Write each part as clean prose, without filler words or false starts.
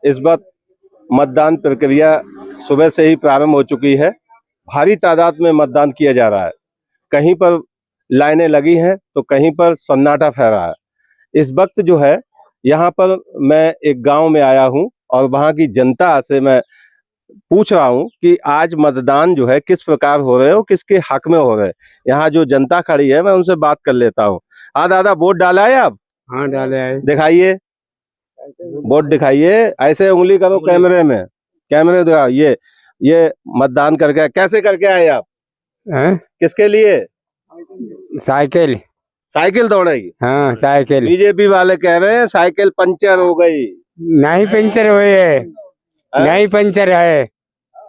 इस वक्त मतदान प्रक्रिया सुबह से ही प्रारंभ हो चुकी है। भारी तादाद में मतदान किया जा रहा है। कहीं पर लाइनें लगी हैं तो कहीं पर सन्नाटा फैला है। इस वक्त जो है यहाँ पर मैं एक गांव में आया हूं और वहां की जनता से मैं पूछ रहा हूं कि आज मतदान जो है किस प्रकार हो रहे हो, किसके हक में हो रहे हैं। यहाँ जो जनता खड़ी है मैं उनसे बात कर लेता हूँ। हाँ दादा, वोट डाला है आप? हाँ डाले है। दिखाइए, वोट दिखाइए, ऐसे उंगली करो कैमरे में, कैमरे दिखाओ। ये मतदान करके कैसे करके आए आप? किसके लिए? साइकिल। साइकिल दौड़ेगी? हाँ साइकिल। बीजेपी वाले कह रहे हैं साइकिल पंचर हो गई। नहीं पंचर हुई है, नहीं पंचर है।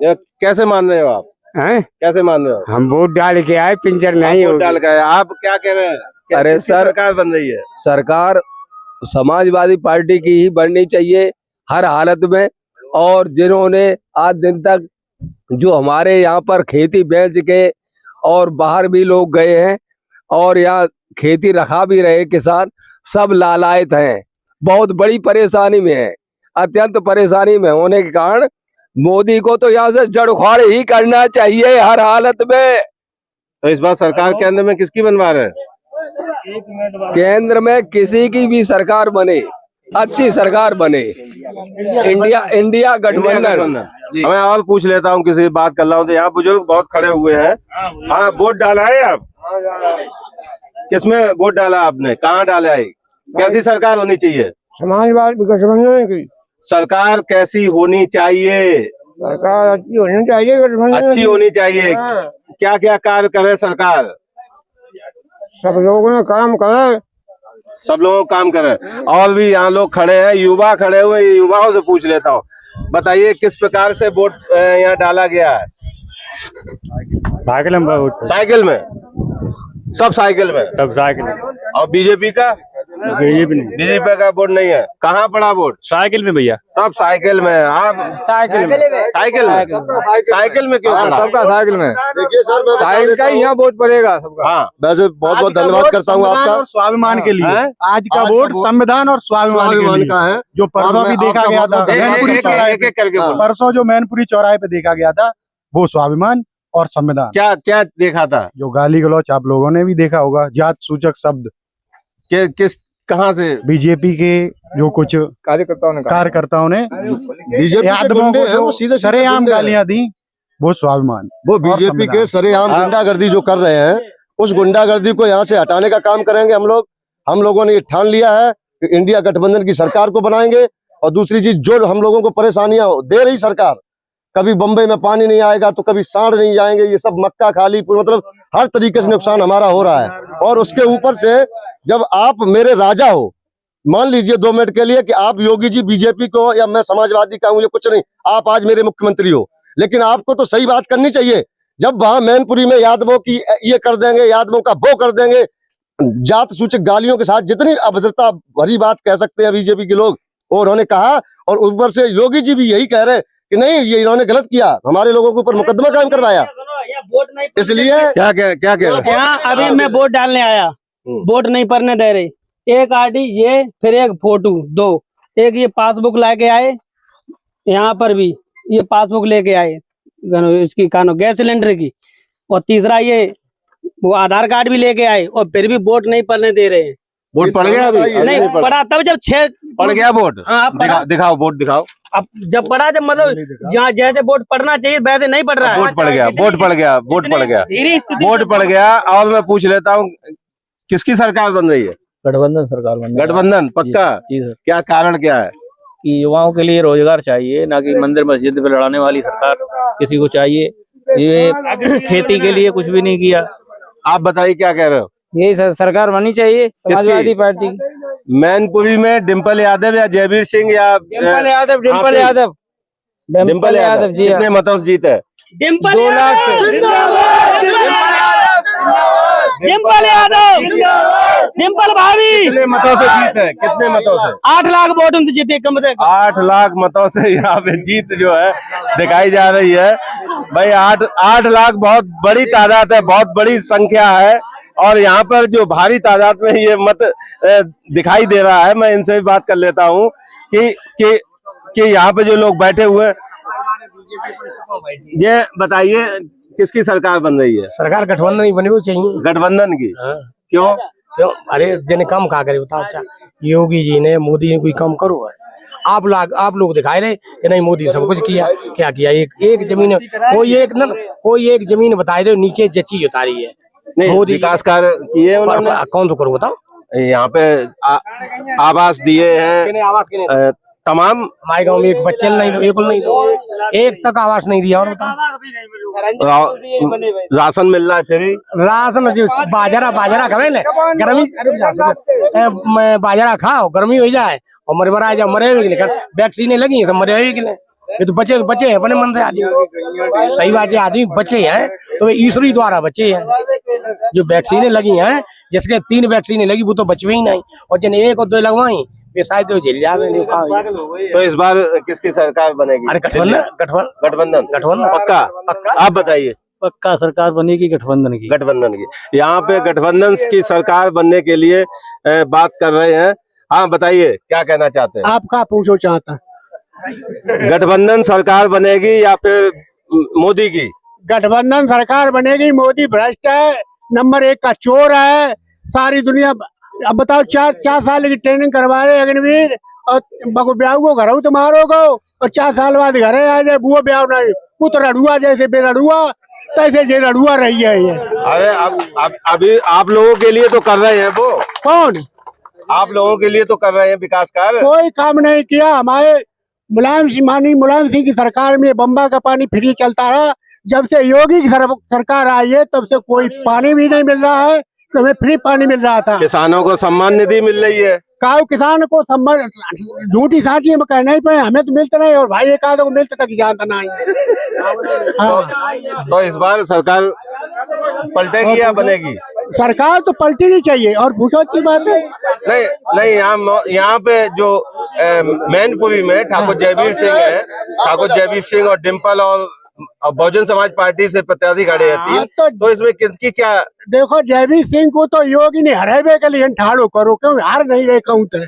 ये कैसे मान रहे हो आप? कैसे मान रहे हो? हम वोट डाल के आए, पंचर नहीं हो। डाल के आए, आप क्या कह रहे हैं? अरे सर, सरकार बन रही है, सरकार समाजवादी पार्टी की ही बननी चाहिए हर हालत में। और जिन्होंने आज दिन तक जो हमारे यहाँ पर खेती बेच के और बाहर भी लोग गए हैं और यहाँ खेती रखा भी रहे किसान, सब लालायत हैं, बहुत बड़ी परेशानी में है। अत्यंत परेशानी में होने के कारण मोदी को तो यहाँ से जड़ उखाड़ ही करना चाहिए हर हालत में। तो इस बार सरकार केंद्र में किसकी बनवा रहे हैं? केंद्र में किसी की भी सरकार बने, अच्छी सरकार बने, इंडिया गठबंधन। मैं और पूछ लेता हूँ, किसी बात कर रहा हूँ तो यहाँ बुजुर्ग बहुत खड़े हुए हैं। हाँ, वोट डाला है आप? किसमें वोट डाला आपने? कहाँ डाला है? कैसी सरकार होनी चाहिए? समाजवादी गठबंधन की सरकार कैसी होनी चाहिए? सरकार अच्छी होनी चाहिए, अच्छी होनी चाहिए। क्या क्या कार्य करे सरकार? सब लोगों ने काम करे, सब लोगों काम करे। और भी यहाँ लोग खड़े हैं, युवा खड़े हुए, युवाओं से पूछ लेता हूँ। बताइए किस प्रकार से वोट यहाँ डाला गया है? साइकिल में वोट। साइकिल में? सब साइकिल में? सब साइकिल। और बीजेपी का? बीजेपी का वोट नहीं है। कहाँ पड़ा वोट? साइकिल में भैया, सब साइकिल में। आप साइकिल में। साइकिल में? साइकिल में क्यों पड़ा? सबका साइकिल में। देखिए सर, साइकिल का ही यहाँ वोट पड़ेगा सबका। हाँ, वैसे बहुत बहुत धन्यवाद करता हूँ आपका। स्वाभिमान के लिए आज का वोट संविधान और स्वाभिमान का है। जो परसों भी देखा गया था मैनपुरी चौराहे पे, परसों जो मैनपुरी चौराहे पे देखा गया था वो स्वाभिमान और संविधान। क्या क्या देखा था? जो गाली गलौच आप लोगों ने भी देखा होगा, जात सूचक शब्द किस कहाँ से? बीजेपी के जो कुछ कार्यकर्ताओं ने यादवों को जो सीधे सरेआम गालियां दी, वो स्वाभिमान, वो बीजेपी के सरेआम गुंडागर्दी जो कर रहे हैं, उस गुंडागर्दी को यहाँ से हटाने का काम करेंगे हम लोग। हम लोगों ने ये ठान लिया है कि इंडिया गठबंधन की सरकार को बनाएंगे। और दूसरी चीज, जो हम लोगों को परेशानियां दे रही सरकार, कभी बम्बई में पानी नहीं आएगा तो कभी सांड नहीं जाएंगे, ये सब मक्का खाली, मतलब हर तरीके से नुकसान हमारा हो रहा है। और उसके ऊपर से जब आप मेरे राजा हो, मान लीजिए 2 मिनट के लिए कि आप योगी जी बीजेपी को या मैं समाजवादी का हूं, ये कुछ नहीं, आप आज मेरे मुख्यमंत्री हो, लेकिन आपको तो सही बात करनी चाहिए। जब वहां मैनपुरी में यादवों की ये कर देंगे, यादवों का वो कर देंगे, जात सूचक गालियों के साथ जितनी अभद्रता भरी बात कह सकते हैं बीजेपी के लोग, और उन्होंने कहा। और ऊपर से योगी जी भी यही कह रहे कि नहीं, ये इन्होंने गलत किया, हमारे लोगों के ऊपर मुकदमा कायम करवाया। इसलिए क्या क्या यहाँ अभी मैं वोट डालने आया, वोट नहीं पड़ने दे रहे। एक आईडी ये, फिर एक फोटो, 2, एक ये पासबुक लेके आए, यहाँ पर भी ये पासबुक लेके आए इसकी गैस सिलेंडर की, और तीसरा ये वो आधार कार्ड भी लेके आए, और फिर भी वोट नहीं पड़ने दे रहे हैं। वोट पड़ गया अभी? नहीं पड़ा, तब जब 6 पड़ गया वोट। हाँ, दिखाओ वोट दिखाओ। अब जब पड़ा, जब मतलब जहाँ जैसे वोट पड़ना चाहिए वैसे नहीं पड़ रहा है। वोट पड़ गया, वोट पड़ गया, वोट पड़ गया, वोट पड़ गया। और मैं पूछ लेता हूँ, किसकी सरकार बन रही है? गठबंधन सरकार बन रही है। गठबंधन पक्का? जी सर। क्या कारण क्या है? कि युवाओं के लिए रोजगार चाहिए, ना कि मंदिर मस्जिद पे लड़ाने वाली सरकार किसी को चाहिए। ये खेती के लिए कुछ भी नहीं किया। आप बताइए क्या कह रहे हो? यही सरकार बननी चाहिए समाजवादी पार्टी। मैनपुरी में डिम्पल यादव या जयवीर सिंह या डिम्पल यादव जी। कितने मतों से जीते? 2 लाख से। डिम्पल यादव, डिम्पल भाभी कितने मतों से जीते? कितने मतों से? 8 लाख वोटों से जीते, कम से कम 8 लाख मतों से यहाँ पे जीत जो है दिखाई जा रही है। भाई 8 लाख बहुत बड़ी तादाद है, बहुत बड़ी संख्या है। और यहाँ पर जो भारी तादाद में ये मत दिखाई दे रहा है, मैं इनसे भी बात कर लेता हूँ कि कि यहाँ पे जो लोग बैठे हुए हैं, ये बताइए किसकी सरकार बन रही है? सरकार गठबंधन ही बनी हुई चाहिए। गठबंधन की। क्यों? क्यों? अरे जिन्हें कम कहा करे बताओ। अच्छा योगी जी ने मोदी ने कोई कम करो है? आप लोग दिखाए रहे कि नहीं मोदी ने सब कुछ किया। क्या किया? एक जमीन कोई एक जमीन बताए दो नीचे जची उतारी है। नहीं, मोदी विकास कार्य किए उन्होंने। कौन तो करो बताओ। यहाँ पे आवास दिए हैं तमाम। हमारे गाँव में एक बच्चे नहीं एक तक आवास नहीं दिया। और बताओ राशन मिल रहा है फ्री। राशन बाजरा खावे ले गर्मी बाजरा खाओ गर्मी हो जाए और मरे जाओ मरे हुए वैक्सीन लगी है तो मरे हुए कि नहीं। ये तो बचे हैं अपने मन से आदमी। सही बात है आदमी बचे हैं तो ईश्वरी द्वारा बचे हैं। जो वैक्सीनें लगी हैं जिसके 3 वैक्सीनें लगी वो तो बचवे ही नहीं और जिन्हें 1 और 2 लगवाई वे शायद तो झेल जावे। तो इस बार किसकी सरकार बनेगी? अरे गठबंधन पक्का। आप बताइए। पक्का सरकार बनेगी गठबंधन की। यहाँ पे गठबंधन की सरकार बनने के लिए बात कर रहे हैं। हाँ बताइए क्या कहना चाहते हैं? आपका पूछो चाहता गठबंधन सरकार बनेगी या फिर मोदी की? गठबंधन सरकार बनेगी। मोदी भ्रष्ट है, नंबर 1 का चोर है। सारी दुनिया अब बताओ 4 साल की ट्रेनिंग करवा रहे अग्निवीर और बको ब्याह को घर तो मारोगो और 4 साल बाद घरे आ जाए वो ब्याह नहीं वो तो रड़ुआ जैसे बेरड़ुआ तैसे जे रड़ुआ रही है ये। अरे अभी आप लोगों के लिए तो कर रहे हैं वो। कौन? आप लोगों के लिए तो कर रहे हैं विकास कार्य। कोई काम नहीं किया। हमारे मुलायम सिंह की सरकार में बम्बा का पानी फ्री चलता रहा। जब से योगी की सरकार आई है तब से कोई पानी भी नहीं मिल रहा है। तो हमें फ्री पानी मिल रहा था। किसानों को सम्मान निधि मिल रही है। काऊ किसान को सम्मान झूठी साची में कहना ही पाए हमें तो मिलता नहीं और भाई एक आधो को मिलता तक जानता नहीं। तो इस बार सरकार पलटेगी या बनेगी? सरकार तो पलटी नहीं चाहिए। और पूछो की बात है नहीं यहाँ पे जो मैनपुरी में ठाकुर जयवीर सिंह और डिम्पल और बहुजन समाज पार्टी से प्रत्याशी खड़े हैं। तो इसमें किसकी क्या? देखो जयवीर सिंह को तो योगी ने हरावे के लिए ठाड़ो करो क्यों हार नहीं रहे कहूँ थे।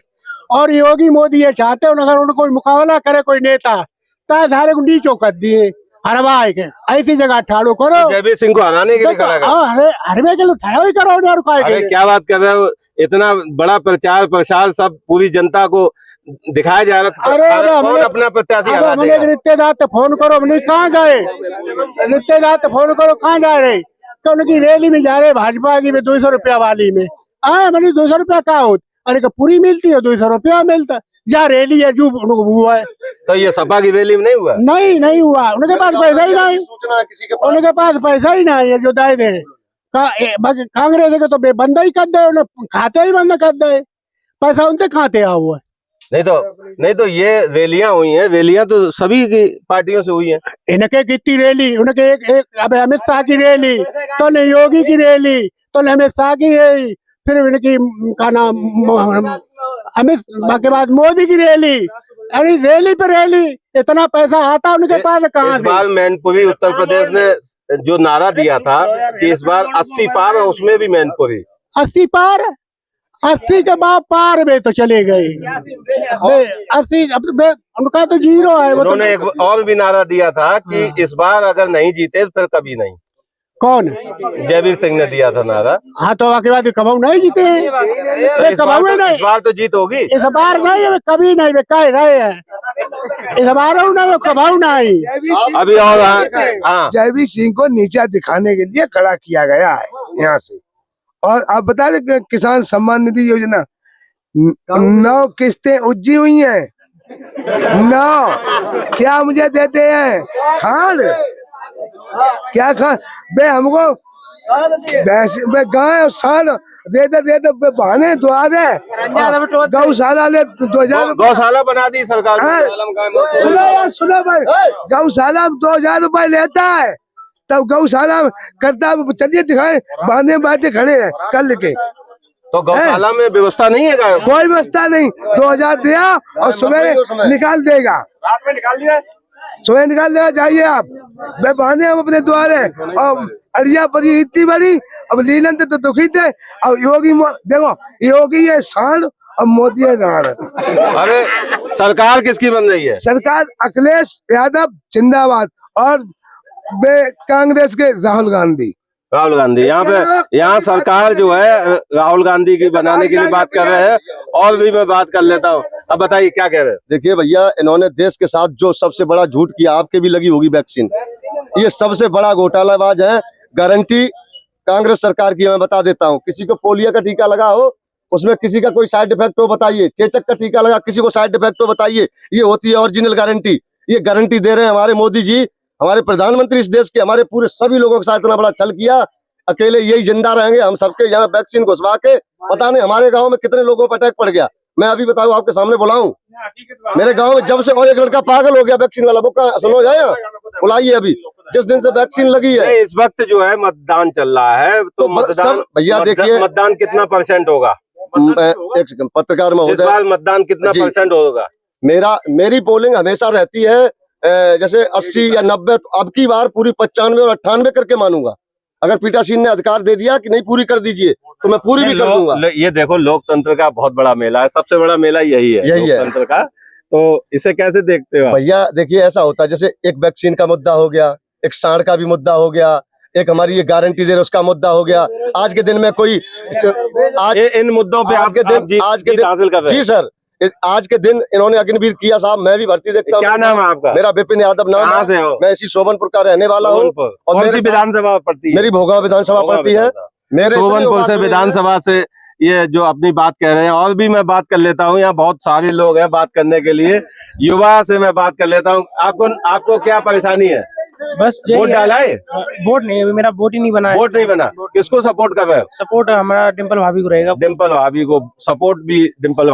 और योगी मोदी ये चाहते हो अगर उनको कोई मुकाबला करे कोई नेता तो सारे को नीचो कर दिए हरवाए के ऐसी जगह ठाड़ो करो। जयवीर सिंह को हराने के लिए खड़ा करो। हरवे के लिए ठाड़ो ही करो। अरे क्या बात कर रहे हो? इतना बड़ा प्रचार प्रसार सब पूरी जनता को दिखाया जा रहा है। कौन अपना प्रत्याशी हरा देगा? रिश्तेदार तो फोन करो कहाँ गए रिश्तेदार तो फोन करो कहाँ जा रहे तो उनकी रैली में जा रहे भाजपा की 200 रुपया वाली में आए मैंने 200 रुपया का होता। अरे पूरी मिलती है 200 रुपया मिलता जा रैली है जो उनको हुआ है। तो ये सपा की रैली में नहीं हुआ? नहीं हुआ। उनके पास पैसा ही नहीं। उनके पास पैसा ही नहीं है जो दाए दे। कांग्रेस के तो बंद ही कर दे उन्हें खाते ही बंद कर दे पैसा उनसे खाते आ हुआ। नहीं तो ये रैलियां हुई हैं। रैलियां तो सभी की पार्टियों से हुई हैं। इनके कितनी रैली उनके एक अब अमित शाह की रैली तो नहीं योगी की रैली तो नहीं अमित शाह की रैली फिर इनकी का नाम अमित के बाद मोदी की रैली। अरे रैली पे रैली इतना पैसा आता उनके पास कहाँ से? इस बार मैनपुरी उत्तर प्रदेश ने जो नारा दिया था कि इस बार 80 पार है उसमें भी मैनपुरी 80 पार 80 के बाद पार में तो चले गए 80 उनका तो 0 है। उन्होंने एक और भी नारा दिया था कि इस बार अगर नहीं जीते फिर कभी नहीं। कौन? जयवीर सिंह ने दिया था नारा। हाँ तो आके बाद कबाऊ नहीं जीते हैं। इस बार तो जीत होगी। इस बार नहीं कभी नहीं वे कह रहे हैं इस बार नहीं कबाऊ नहीं। अभी और जयवीर सिंह को नीचा दिखाने के लिए खड़ा किया गया है यहाँ से। और आप बता दें किसान सम्मान निधि योजना 9 किस्तें उज्जी हुई हैं। 9 क्या मुझे देते हैं खान क्या खान बे हमको गाय और साल दे बहाने दुआ दे गौशाला ले 2000 गौशाला बना दी सरकार। सुनो भाई गौशाला 2000 रुपए लेता है तब गौशाला करता चलिए दिखाए बांधे बांधे खड़े हैं कल के। तो गौशाला में व्यवस्था नहीं है? कोई व्यवस्था नहीं। 2000 दिया और सुबह निकाल देगा। रात में निकाल दिया सुबह निकाल देगा। जाइए आप वे बांधे हम अपने द्वारे और अड़िया परी इतनी बड़ी अब लीलन तो दुखी थे। अब योगी देखो योगी है सांड और मोदी है राण। अरे सरकार किसकी बन रही है? सरकार अखिलेश यादव जिंदाबाद और कांग्रेस के राहुल गांधी। राहुल गांधी यहाँ सरकार जो है राहुल गांधी की बनाने के लिए बात कर रहे हैं। और भी मैं बात कर लेता हूँ, अब बताइए क्या कह रहे हैं? देखिए भैया, इन्होंने देश के साथ जो सबसे बड़ा झूठ किया, आपके भी लगी होगी वैक्सीन, ये सबसे बड़ा घोटालाबाज है। गारंटी कांग्रेस सरकार की, मैं बता देता हूँ। किसी को पोलियो का टीका लगा हो, उसमें किसी का कोई साइड इफेक्ट हो बताइए। चेचक का टीका लगा, किसी को साइड इफेक्ट हो बताइए। ये होती है ओरिजिनल गारंटी। ये गारंटी दे रहे हैं हमारे मोदी जी, हमारे प्रधानमंत्री इस देश के। हमारे पूरे सभी लोगों के साथ इतना बड़ा छल किया, अकेले यही जिंदा रहेंगे। हम सबके यहाँ वैक्सीन घुसवा के पता नहीं हमारे गांव में कितने लोगों पर अटैक पड़ गया। मैं अभी बताऊं, आपके सामने बुलाऊं, मेरे गांव में जब से और एक लड़का पागल हो गया वैक्सीन वाला, वो सुनो जाए, बुलाइए अभी, जिस दिन से वैक्सीन लगी है। इस वक्त जो है मतदान चल रहा है, तो मतदान भैया देखिए, मतदान कितना % होगा? एक सेकंड, पत्रकार इस बार मतदान कितना % होगा? मेरी पोलिंग हमेशा रहती है जैसे 80 या 90। तो अब की बार पूरी 95 और 98 करके मानूंगा। अगर पीठासीन ने अधिकार दे दिया कि नहीं पूरी कर दीजिए, तो मैं पूरी भी कर दूंगा। ये देखो, लोकतंत्र का बहुत बड़ा मेला है, सबसे बड़ा मेला यही है लोकतंत्र का। तो इसे कैसे देखते हो भैया? देखिए, ऐसा होता है जैसे एक वैक्सीन का मुद्दा हो गया, एक सांड का भी मुद्दा हो गया, एक हमारी ये गारंटी दे रहे उसका मुद्दा हो गया। आज के दिन में कोई आज इन मुद्दों पे आज के दिन हासिल कर रहे हैं। जी सर, आज के दिन इन्होंने अग्निवीर किया साहब, मैं भी भर्ती देखता हूँ। क्या नाम है आपका? मेरा विपिन यादव नाम है। से हो? मैं इसी सोबनपुर का रहने वाला हूँ। और मेरी विधानसभा पड़ती है? मेरी भोगांव विधानसभा पड़ती है। मेरे सोबनपुर से विधानसभा से ये जो अपनी बात कह रहे हैं। और भी मैं बात कर लेता हूँ, यहाँ बहुत सारे लोग हैं बात करने के लिए। युवा से मैं बात कर लेता हूँ। आपको क्या परेशानी है? बस वोट डाला है? वोट नहीं, अभी मेरा वोट ही नहीं बना है। वोट नहीं बना? किसको सपोर्ट कर रहे हो? सपोर्ट हमारा डिम्पल भाभी को रहेगा। डिम्पल भाभी को सपोर्ट भी डिम्पल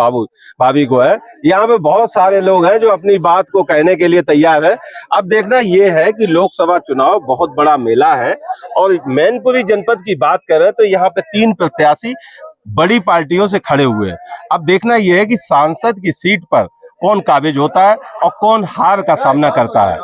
भाभी को है। यहाँ पे बहुत सारे लोग हैं जो अपनी बात को कहने के लिए तैयार है। अब देखना ये है कि लोकसभा चुनाव बहुत बड़ा मेला है, और मैनपुरी जनपद की बात करें तो यहाँ पे 3 प्रत्याशी बड़ी पार्टियों से खड़े हुए हैं। अब देखना यह है कि सांसद की सीट पर कौन काबिज होता है और कौन हार का सामना करता है।